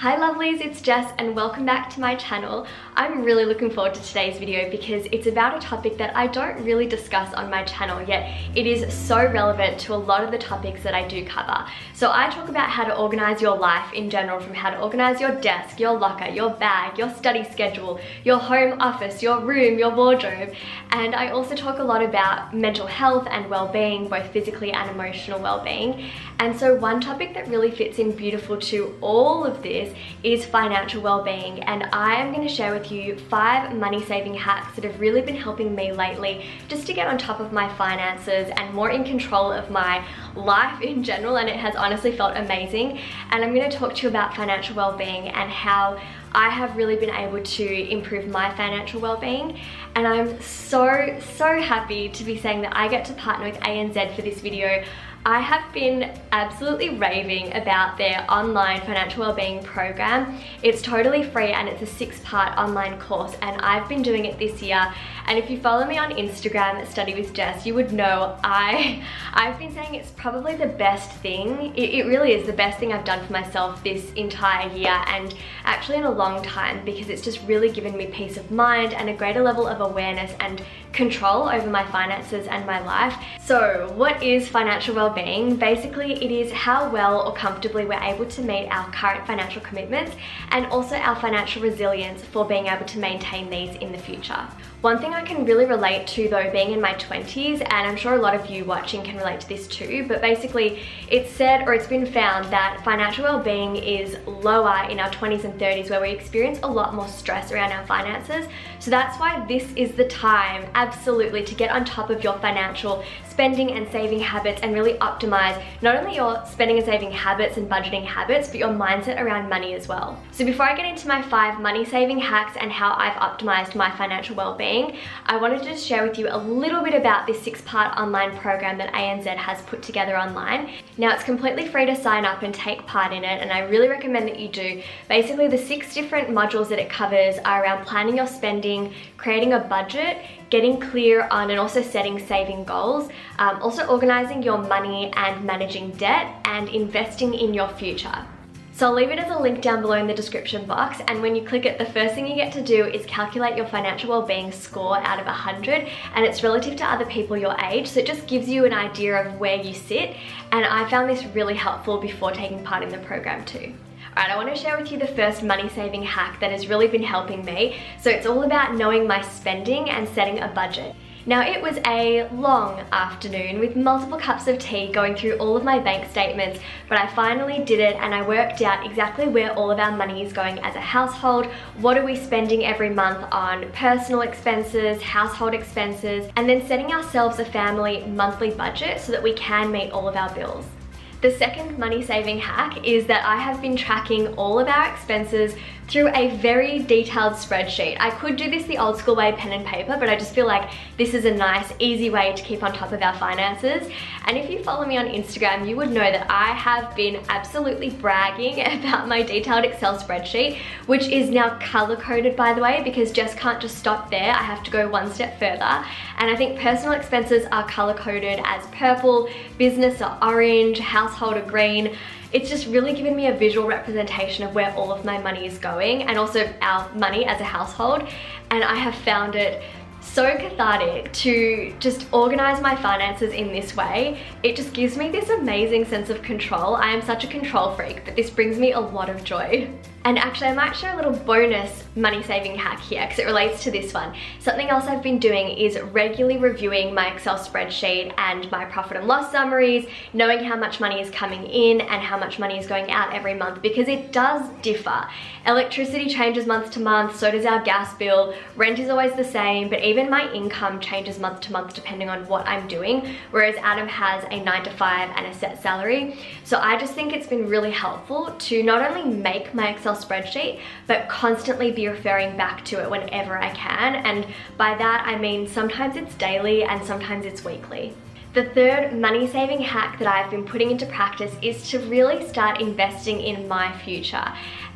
Hi lovelies, it's Jess and welcome back to my channel. I'm really looking forward to today's video because it's about a topic that I don't really discuss on my channel, yet it is so relevant to a lot of the topics that I do cover. So I talk about how to organize your life in general, from how to organize your desk, your locker, your bag, your study schedule, your home office, your room, your wardrobe. And I also talk a lot about mental health and well-being, both physically and emotional well-being. And so one topic that really fits in beautiful to all of this is financial well-being, and I am going to share with you 5 money-saving hacks that have really been helping me lately just to get on top of my finances and more in control of my life in general, and it has honestly felt amazing. And I'm going to talk to you about financial well-being and how I have really been able to improve my financial well-being, and I'm so happy to be saying that I get to partner with ANZ for this video. I have been absolutely raving about their online financial wellbeing program. It's totally free and it's a 6-part online course, and I've been doing it this year. And if you follow me on Instagram, Study with Jess, you would know I've been saying it's probably the best thing. It really is the best thing I've done for myself this entire year, and actually in a long time, because it's just really given me peace of mind and a greater level of awareness and control over my finances and my life. So what is financial well-being? Basically, it is how well or comfortably we're able to meet our current financial commitments, and also our financial resilience for being able to maintain these in the future. One thing I can really relate to though, being in my 20s, and I'm sure a lot of you watching can relate to this too, but basically it's said, or it's been found, that financial well-being is lower in our 20s and 30s, where we experience a lot more stress around our finances. So that's why this is the time, absolutely, to get on top of your financial spending and saving habits and really optimize not only your spending and saving habits and budgeting habits, but your mindset around money as well. So before I get into my 5 money saving hacks and how I've optimized my financial well-being, I wanted to just share with you a little bit about this 6-part online program that ANZ has put together online. Now, it's completely free to sign up and take part in it, and I really recommend that you do. Basically, the 6 different modules that it covers are around planning your spending, creating a budget, getting clear on and also setting saving goals, also organizing your money and managing debt, and investing in your future. So I'll leave it as a link down below in the description box, and when you click it, the first thing you get to do is calculate your financial well-being score out of 100, and it's relative to other people your age, so it just gives you an idea of where you sit, and I found this really helpful before taking part in the program too. Alright, I want to share with you the first money-saving hack that has really been helping me. So it's all about knowing my spending and setting a budget. Now, it was a long afternoon with multiple cups of tea going through all of my bank statements, but I finally did it, and I worked out exactly where all of our money is going as a household. What are we spending every month on personal expenses, household expenses, and then setting ourselves a family monthly budget so that we can meet all of our bills. The second money-saving hack is that I have been tracking all of our expenses through a very detailed spreadsheet. I could do this the old school way, pen and paper, but I just feel like this is a nice, easy way to keep on top of our finances. And if you follow me on Instagram, you would know that I have been absolutely bragging about my detailed Excel spreadsheet, which is now color-coded, by the way, because Jess can't just stop there. I have to go one step further. And I think personal expenses are color-coded as purple, business are orange, household are green. It's just really given me a visual representation of where all of my money is going, and also our money as a household. And I have found it so cathartic to just organize my finances in this way. It just gives me this amazing sense of control. I am such a control freak, but this brings me a lot of joy. And actually, I might share a little bonus money-saving hack here because it relates to this one. Something else I've been doing is regularly reviewing my Excel spreadsheet and my profit and loss summaries, knowing how much money is coming in and how much money is going out every month, because it does differ. Electricity changes month to month, so does our gas bill. Rent is always the same, but even my income changes month to month depending on what I'm doing, whereas Adam has a 9 to 5 and a set salary. So I just think it's been really helpful to not only make my Excel spreadsheet, but constantly be referring back to it whenever I can. And by that, I mean sometimes it's daily and sometimes it's weekly. The third money-saving hack that I've been putting into practice is to really start investing in my future.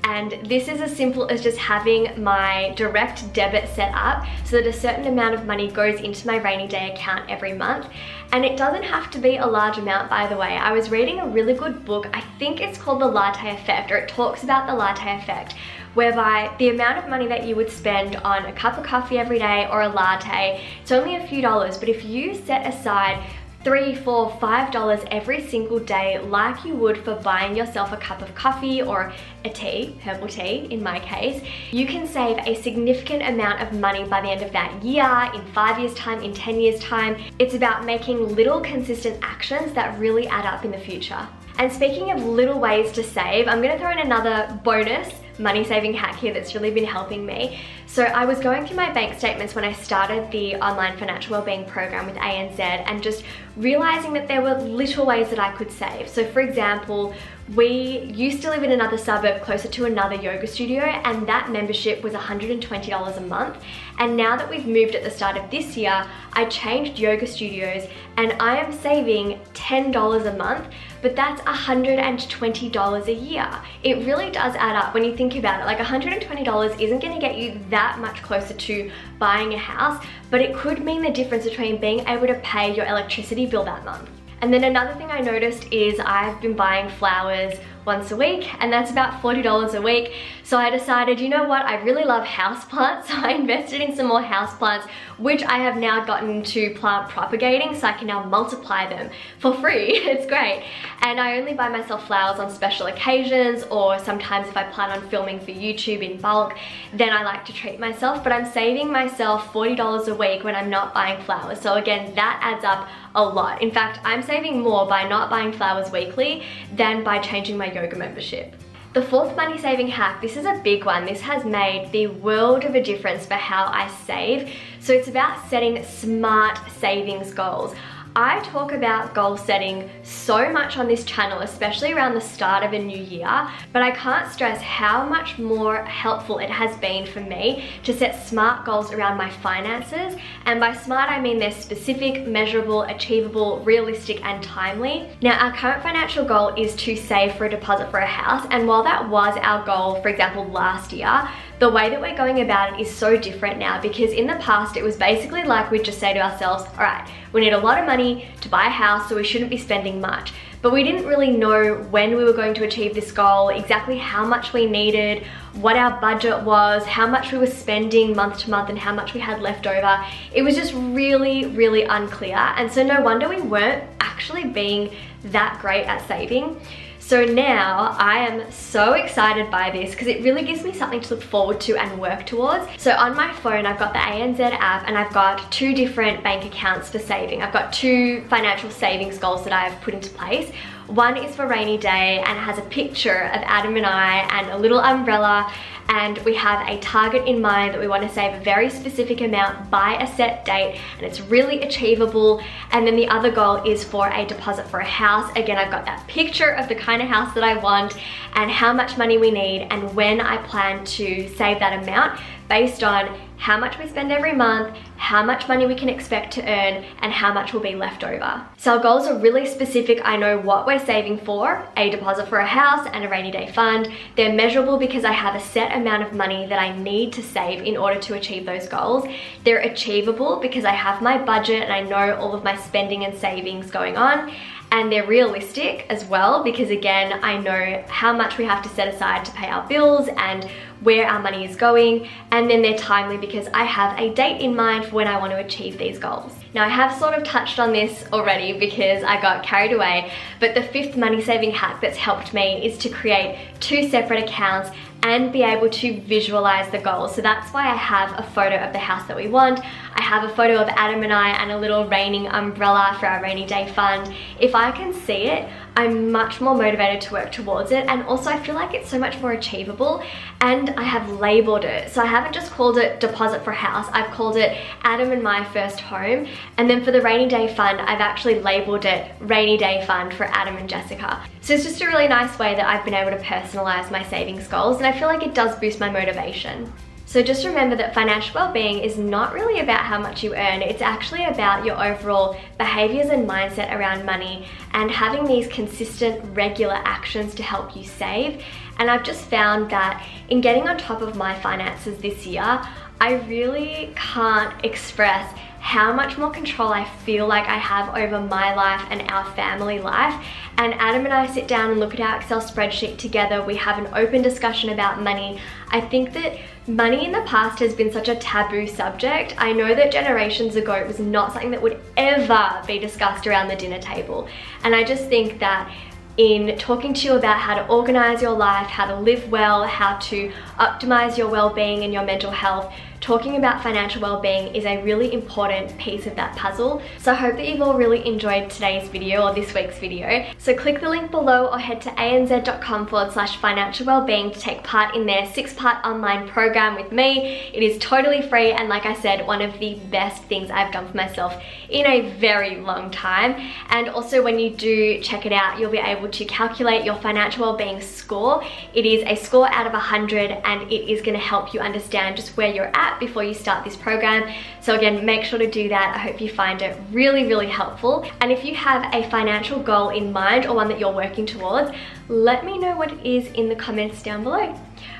And this is as simple as just having my direct debit set up so that a certain amount of money goes into my rainy day account every month. And it doesn't have to be a large amount, by the way. I was reading a really good book, I think it's called The Latte Effect, or it talks about the latte effect, whereby the amount of money that you would spend on a cup of coffee every day or a latte, it's only a few dollars, but if you set aside $3, $4, $5 every single day like you would for buying yourself a cup of coffee or a tea, herbal tea in my case, you can save a significant amount of money by the end of that year, in 5 years time, in 10 years time. It's about making little consistent actions that really add up in the future. And speaking of little ways to save, I'm gonna throw in another bonus money saving hack here that's really been helping me. So I was going through my bank statements when I started the online financial wellbeing program with ANZ and just realizing that there were little ways that I could save. So for example, we used to live in another suburb closer to another yoga studio, and that membership was $120 a month. And now that we've moved at the start of this year, I changed yoga studios and I am saving $10 a month, but that's $120 a year. It really does add up when you think about it. Like $120 isn't gonna get you that much closer to buying a house, but it could mean the difference between being able to pay your electricity bill that month. And then another thing I noticed is I've been buying flowers once a week, and that's about $40 a week. So I decided, you know what, I really love houseplants, so I invested in some more houseplants, which I have now gotten to plant propagating, so I can now multiply them for free. It's great. And I only buy myself flowers on special occasions, or sometimes if I plan on filming for YouTube in bulk, then I like to treat myself, but I'm saving myself $40 a week when I'm not buying flowers. So again, that adds up a lot. In fact, I'm saving more by not buying flowers weekly than by changing my yoga membership. The fourth money saving hack, this is a big one. This has made the world of a difference for how I save. So it's about setting smart savings goals. I talk about goal setting so much on this channel, especially around the start of a new year, but I can't stress how much more helpful it has been for me to set smart goals around my finances. And by smart, I mean they're specific, measurable, achievable, realistic, and timely. Now, our current financial goal is to save for a deposit for a house. And while that was our goal, for example, last year, the way that we're going about it is so different now, because in the past, it was basically like we'd just say to ourselves, all right, we need a lot of money to buy a house, so we shouldn't be spending much. But we didn't really know when we were going to achieve this goal, exactly how much we needed, what our budget was, how much we were spending month to month, and how much we had left over. It was just really, really unclear. And so no wonder we weren't actually being that great at saving. So now I am so excited by this because it really gives me something to look forward to and work towards. So on my phone, I've got the ANZ app and I've got 2 different bank accounts for saving. I've got 2 financial savings goals that I've put into place. One is for rainy day and has a picture of Adam and I and a little umbrella, and we have a target in mind that we want to save a very specific amount by a set date, and it's really achievable. And then the other goal is for a deposit for a house. Again, I've got that picture of the kind of house that I want and how much money we need and when I plan to save that amount based on how much we spend every month, how much money we can expect to earn, and how much will be left over. So our goals are really specific. I know what we're saving for, a deposit for a house and a rainy day fund. They're measurable because I have a set amount of money that I need to save in order to achieve those goals. They're achievable because I have my budget and I know all of my spending and savings going on. And they're realistic as well because, again, I know how much we have to set aside to pay our bills and where our money is going. And then they're timely because I have a date in mind for when I want to achieve these goals. Now, I have sort of touched on this already because I got carried away, but the 5th money saving hack that's helped me is to create 2 separate accounts and be able to visualize the goals. So that's why I have a photo of the house that we want. I have a photo of Adam and I and a little raining umbrella for our rainy day fund. If I can see it, I'm much more motivated to work towards it, and also I feel like it's so much more achievable. And I have labeled it, so I haven't just called it deposit for house, I've called it Adam and my first home. And then for the rainy day fund, I've actually labeled it rainy day fund for Adam and Jessica. So it's just a really nice way that I've been able to personalize my savings goals, and I feel like it does boost my motivation. So just remember that financial well-being is not really about how much you earn, it's actually about your overall behaviors and mindset around money and having these consistent, regular actions to help you save. And I've just found that in getting on top of my finances this year, I really can't express how much more control I feel like I have over my life and our family life. And Adam and I sit down and look at our Excel spreadsheet together. We have an open discussion about money. I think that money in the past has been such a taboo subject. I know that generations ago it was not something that would ever be discussed around the dinner table. And I just think that in talking to you about how to organize your life, how to live well, how to optimize your well-being and your mental health, talking about financial well-being is a really important piece of that puzzle. So I hope that you've all really enjoyed today's video or this week's video. So click the link below or head to anz.com/financial wellbeing to take part in their 6-part online program with me. It is totally free and, like I said, one of the best things I've done for myself in a very long time. And also when you do check it out, you'll be able to calculate your financial wellbeing score. It is a score out of 100 and it is going to help you understand just where you're at before you start this program. So again, make sure to do that. I hope you find it really, really helpful. And if you have a financial goal in mind or one that you're working towards, let me know what it is in the comments down below. All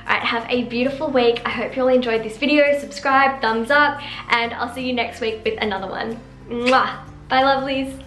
right, have a beautiful week. I hope you all enjoyed this video. Subscribe, thumbs up, and I'll see you next week with another one. Mwah! Bye, lovelies.